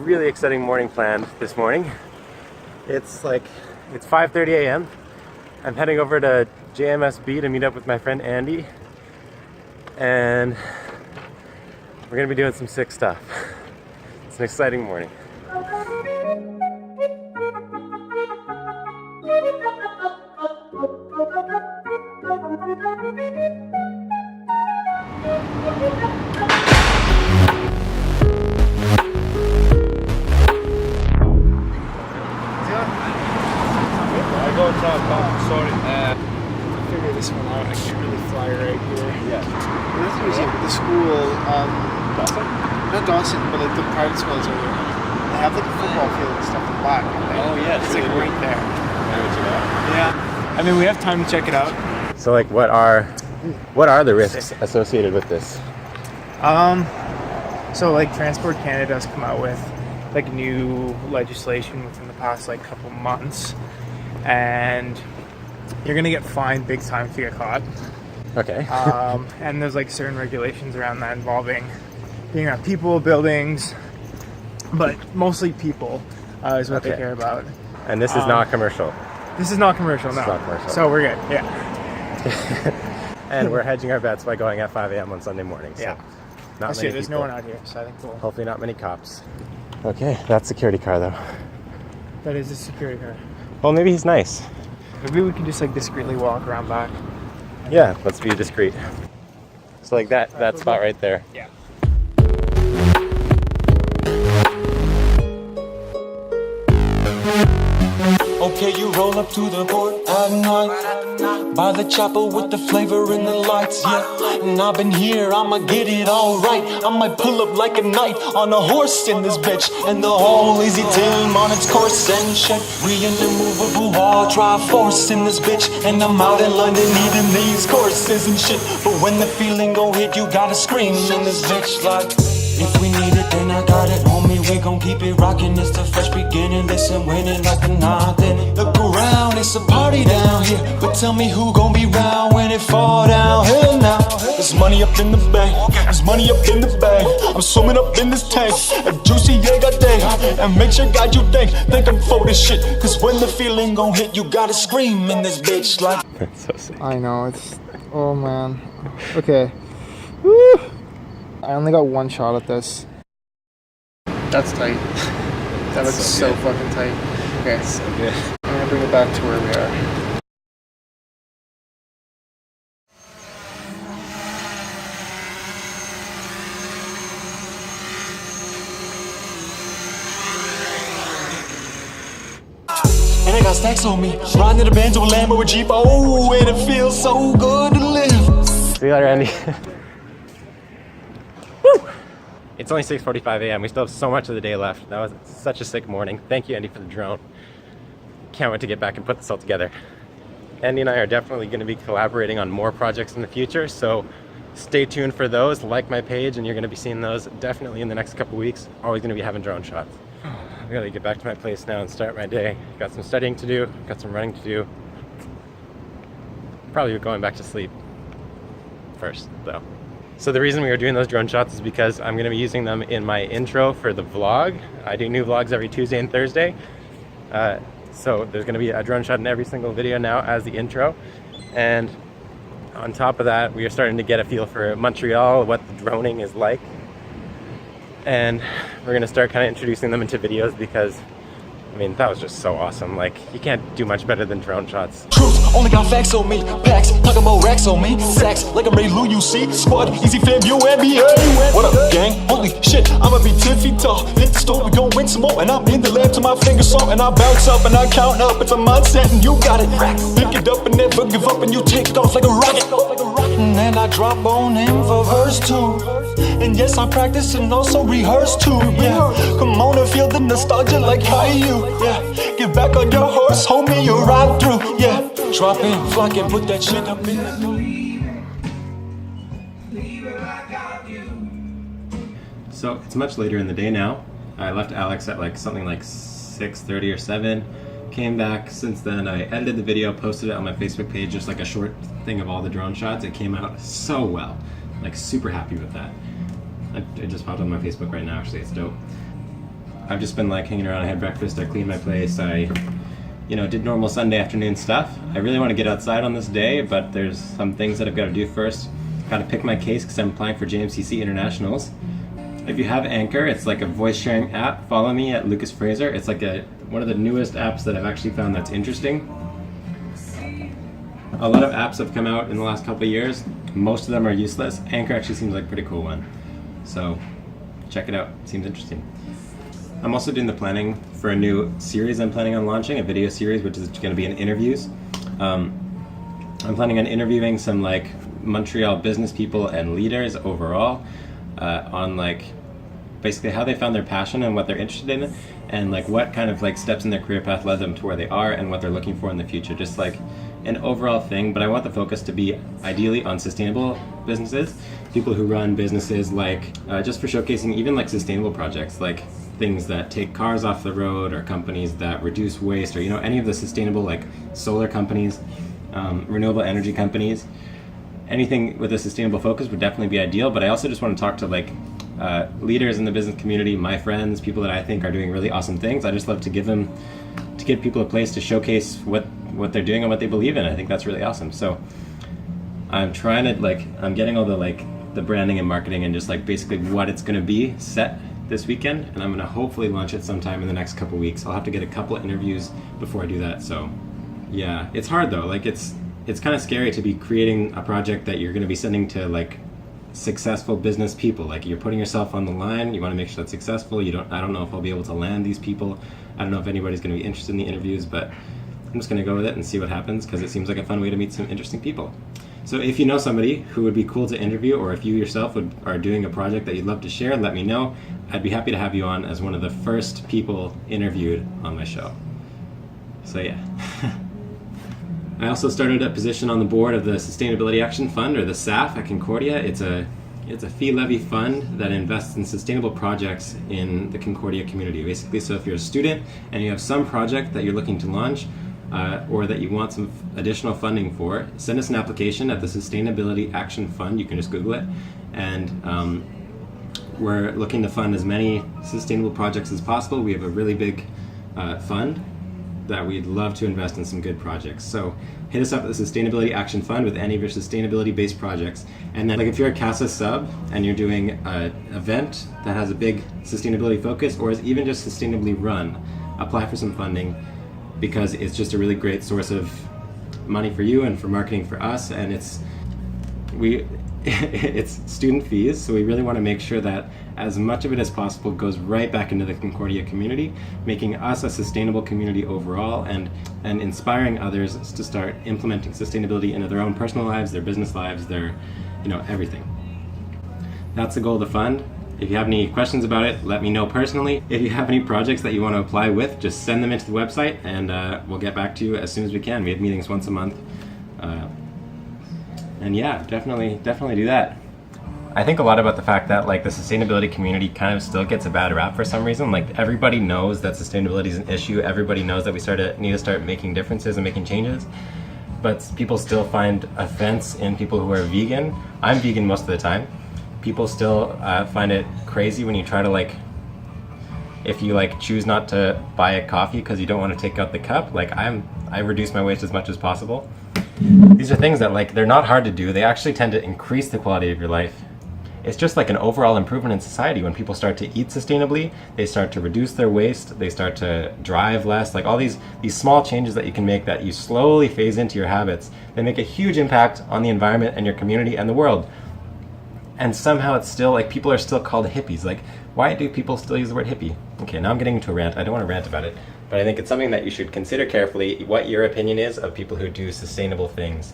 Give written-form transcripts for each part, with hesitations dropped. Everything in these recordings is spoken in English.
really exciting morning planned this morning. It's 5:30 a.m. I'm heading over to JMSB to meet up with my friend Andy, and we're gonna be doing some sick stuff. It's an exciting morning. Sorry. Figure this one out. I can't really fly right here. Yeah. That's what you the school, Dawson? not Dawson, but like the private schools over there. They have like a football field and stuff in the back. Oh yeah, It's like right there. Yeah. I mean, we have time to check it out. So like, what are the risks associated with this? So like Transport Canada has come out with like new legislation within the past like couple months, and you're gonna get fined big time if you get caught. Okay. And there's like certain regulations around that involving being around people, buildings, but mostly people is what they Okay. care about. And this is not commercial. This is not commercial, no. It's not commercial. So we're good, yeah. And we're hedging our bets by going at 5 a.m. on Sunday morning. So Yeah. not Actually, many there's people. no one out here, so I think we'll... Hopefully not many cops. Okay, that's security car though. That is a security car. Well, maybe he's nice. Maybe we can just like discreetly walk around back. Yeah, let's be discreet. So like that spot right there. Yeah. Okay, you roll up to the port at night by the chapel with the flavor in the lights, yeah. And I've been here, I'ma get it all right. I might pull up like a knight on a horse in this bitch, and the whole easy team on its course and shit. We an immovable wall, Triforce in this bitch, and I'm out in London eating these courses and shit. But when the feeling gon' hit, you gotta scream in this bitch like, if we need it, then I got it, homie. We gon' keep it rockin'. It's the fresh beginning. Listen, winning like a nothing. Look around, it's a party down here. But tell me who gon' be round when it fall down here now. There's money up in the bank. There's money up in the bag. I'm swimming up in this tank. A juicy Jaeger day. And make sure God you think I'm for this shit. Cause when the feeling gon' hit, you gotta scream in this bitch like. That's so sick. I know, it's... Oh, man. Okay. Woo! I only got one shot at this. That's tight. That looks so good. fucking tight. Okay, So good. I'm gonna bring it back to where we are. And I got stacks on me. Riding in the Benz or Lambo or Jeep. Oh, and it feels so good to live. See you later, Andy. Woo! It's only 6:45 a.m. We still have so much of the day left. That was such a sick morning. Thank you, Andy, for the drone. Can't wait to get back and put this all together. Andy and I are definitely going to be collaborating on more projects in the future, so stay tuned for those. Like my page, and you're going to be seeing those definitely in the next couple weeks. Always going to be having drone shots. I gotta get back to my place now and start my day. Got some studying to do, got some running to do. Probably going back to sleep first, though. So the reason we were doing those drone shots is because I'm gonna be using them in my intro for the vlog. I do new vlogs every Tuesday and Thursday. So there's gonna be a drone shot in every single video now as the intro. And on top of that, we are starting to get a feel for Montreal, what the droning is like. And we're gonna start kind of introducing them into videos because, I mean, that was just so awesome. Like, you can't do much better than drone shots. Truth, only got facts on me. Packs, talking about racks on me. Sacks, like I'm Ray Lou, you see. Squad, easy fam, you NBA. What up, gang? Holy shit, I'ma be 10 feet tall. Hit the store, we gon' win some more. And I'm in the lab till my fingers salt. And I bounce up and I count up. It's a mindset and you got it. Pick it up and never give up and you take it off like a rocket. And then I drop on in for verse 2. And yes, I practice and also rehearse too. Yeah, come on and feel the nostalgia like how you. Yeah, get back on your horse, homie, you ride through. Yeah, drop in, flock and put that shit up in the. So it's much later in the day now. I left Alex at like something like 6:30 or 7. Came back since then. I edited the video, posted it on my Facebook page, just like a short thing of all the drone shots. It came out so well. Like, super happy with that. I just popped on my Facebook right now, actually. It's dope. I've just been like hanging around. I had breakfast, I cleaned my place, I did normal Sunday afternoon stuff. I really want to get outside on this day, but there's some things that I've got to do first. Got to pick my case because I'm applying for JMCC Internationals. If you have Anchor, it's like a voice sharing app. Follow me at Lucas Fraser. It's like one of the newest apps that I've actually found that's interesting. A lot of apps have come out in the last couple of years. Most of them are useless. Anchor actually seems like a pretty cool one. So check it out. Seems interesting. I'm also doing the planning for a new series I'm planning on launching, a video series, which is going to be in interviews. I'm planning on interviewing some like Montreal business people and leaders overall on like basically how they found their passion and what they're interested in, and like what kind of like steps in their career path led them to where they are and what they're looking for in the future. Just like an overall thing, but I want the focus to be ideally on sustainable businesses, people who run businesses like just for showcasing even like sustainable projects, like things that take cars off the road, or companies that reduce waste, or any of the sustainable like solar companies, renewable energy companies. Anything with a sustainable focus would definitely be ideal, but I also just want to talk to like leaders in the business community, my friends, people that I think are doing really awesome things. I just love to give people a place to showcase what they're doing and what they believe in. I think that's really awesome. So I'm trying to I'm getting all the branding and marketing and just like basically what it's going to be set this weekend, and I'm going to hopefully launch it sometime in the next couple weeks. I'll have to get a couple of interviews before I do that. So yeah, it's hard though. Like it's kind of scary to be creating a project that you're going to be sending to like successful business people. Like you're putting yourself on the line. You want to make sure that's successful. I don't know if I'll be able to land these people. I don't know if anybody's going to be interested in the interviews, but I'm just going to go with it and see what happens, because it seems like a fun way to meet some interesting people. So if you know somebody who would be cool to interview, or if you yourself are doing a project that you'd love to share, let me know. I'd be happy to have you on as one of the first people interviewed on my show. So yeah. I also started a position on the board of the Sustainability Action Fund, or the SAF at Concordia. It's a fee levy fund that invests in sustainable projects in the Concordia community. Basically, so if you're a student and you have some project that you're looking to launch, or that you want some additional funding for, send us an application at the Sustainability Action Fund. You can just Google it. And we're looking to fund as many sustainable projects as possible. We have a really big fund that we'd love to invest in some good projects. So hit us up at the Sustainability Action Fund with any of your sustainability-based projects. And then if you're a CASA sub and you're doing an event that has a big sustainability focus, or is even just sustainably run, apply for some funding, because it's just a really great source of money for you and for marketing for us. And it's student fees, so we really want to make sure that as much of it as possible goes right back into the Concordia community, making us a sustainable community overall, and inspiring others to start implementing sustainability into their own personal lives, their business lives, their everything. That's the goal of the fund. If you have any questions about it, let me know personally. If you have any projects that you want to apply with, just send them into the website, and we'll get back to you as soon as we can. We have meetings once a month. And yeah, definitely do that. I think a lot about the fact that like the sustainability community kind of still gets a bad rap for some reason. Like everybody knows that sustainability is an issue. Everybody knows that we need to start making differences and making changes. But people still find offense in people who are vegan. I'm vegan most of the time. People still find it crazy when you try to if you choose not to buy a coffee because you don't want to take out the cup. I reduce my waste as much as possible. These are things that they're not hard to do. They actually tend to increase the quality of your life. It's just an overall improvement in society when people start to eat sustainably, they start to reduce their waste, they start to drive less. All these small changes that you can make that you slowly phase into your habits, they make a huge impact on the environment and your community and the world. And somehow it's still people are still called hippies. Why do people still use the word hippie? Okay, now I'm getting into a rant. I don't want to rant about it, but I think it's something that you should consider carefully, what your opinion is of people who do sustainable things,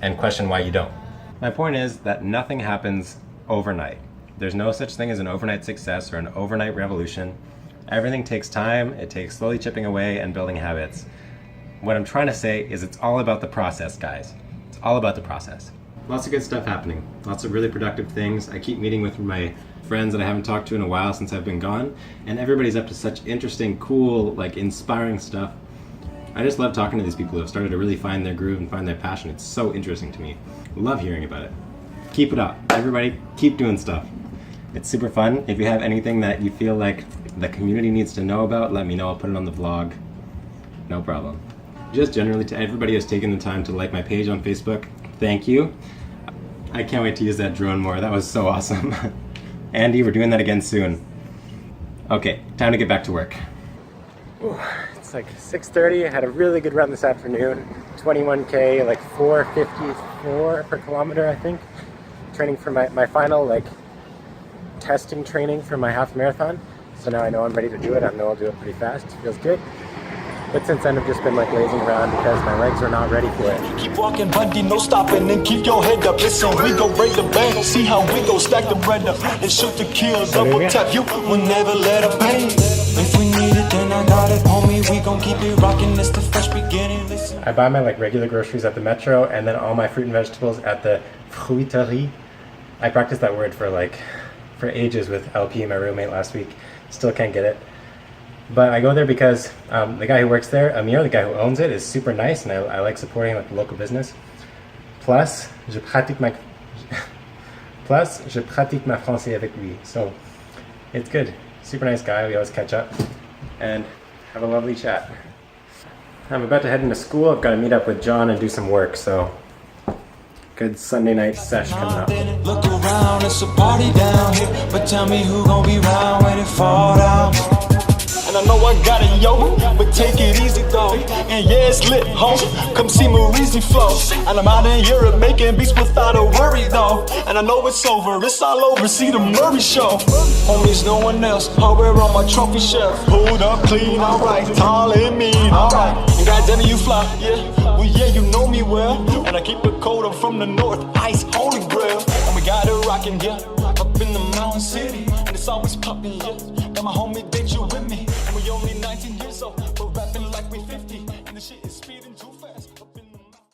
and question why you don't. My point is that nothing happens overnight. There's no such thing as an overnight success or an overnight revolution. Everything takes time. It takes slowly chipping away and building habits. What I'm trying to say is it's all about the process, guys. It's all about the process. Lots of good stuff happening. Lots of really productive things. I keep meeting with my friends that I haven't talked to in a while since I've been gone, and everybody's up to such interesting, cool, inspiring stuff. I just love talking to these people who have started to really find their groove and find their passion. It's so interesting to me. Love hearing about it. Keep it up. Everybody, keep doing stuff. It's super fun. If you have anything that you feel the community needs to know about, let me know. I'll put it on the vlog. No problem. Just generally to everybody who's taken the time to like my page on Facebook, thank you. I can't wait to use that drone more. That was so awesome. Andy, we're doing that again soon. Okay, time to get back to work. Ooh, it's like 6:30. I had a really good run this afternoon. 21K, like 4:54 per kilometer, I think. Training for my final like testing training for my half marathon. So now I know I'm ready to do it. I know I'll do it pretty fast. Feels good. But since then, I've just been like lazing around because my legs are not ready for it. Keep walking, buddy, no stopping, and keep your head up. Listen, we gon' break the bank. See how we gon' stack the bread up and shoot the kill. Double tap, you will never let up pay. If we need it, then I got it, homie. We gon' keep it rocking. It's the fresh beginning. Listen. I buy my like regular groceries at the Metro, and then all my fruit and vegetables at the fruiterie. I practiced that word for ages with LP, my roommate, last week. Still can't get it. But I go there because the guy who works there, Amir, the guy who owns it, is super nice, and I like supporting like the local business. Plus, je pratique ma français avec lui. So it's good. Super nice guy. We always catch up and have a lovely chat. I'm about to head into school. I've got to meet up with John and do some work. So good Sunday night sesh coming up. Look around, it's a party down here. But tell me who gon' be round when it fall down. And I know I got it, yo, but take it easy though. And yeah, it's lit, home. Come see Maurizi flow. And I'm out in Europe making beats without a worry though. And I know it's over, it's all over. See the Murray show. Homies, no one else. Hardware on my trophy shelf. Pulled up clean, alright. Tall and mean, alright. And goddamn, you fly, yeah. Well, yeah, you know me well. And I keep it cold, I'm from the north. Ice, holy grail. And we got it rockin', yeah. Up in the mountain city. And it's always poppin', yeah. Got my homie, did you with me? And we only 19 years old, but rapping like we 50. And the shit is speeding too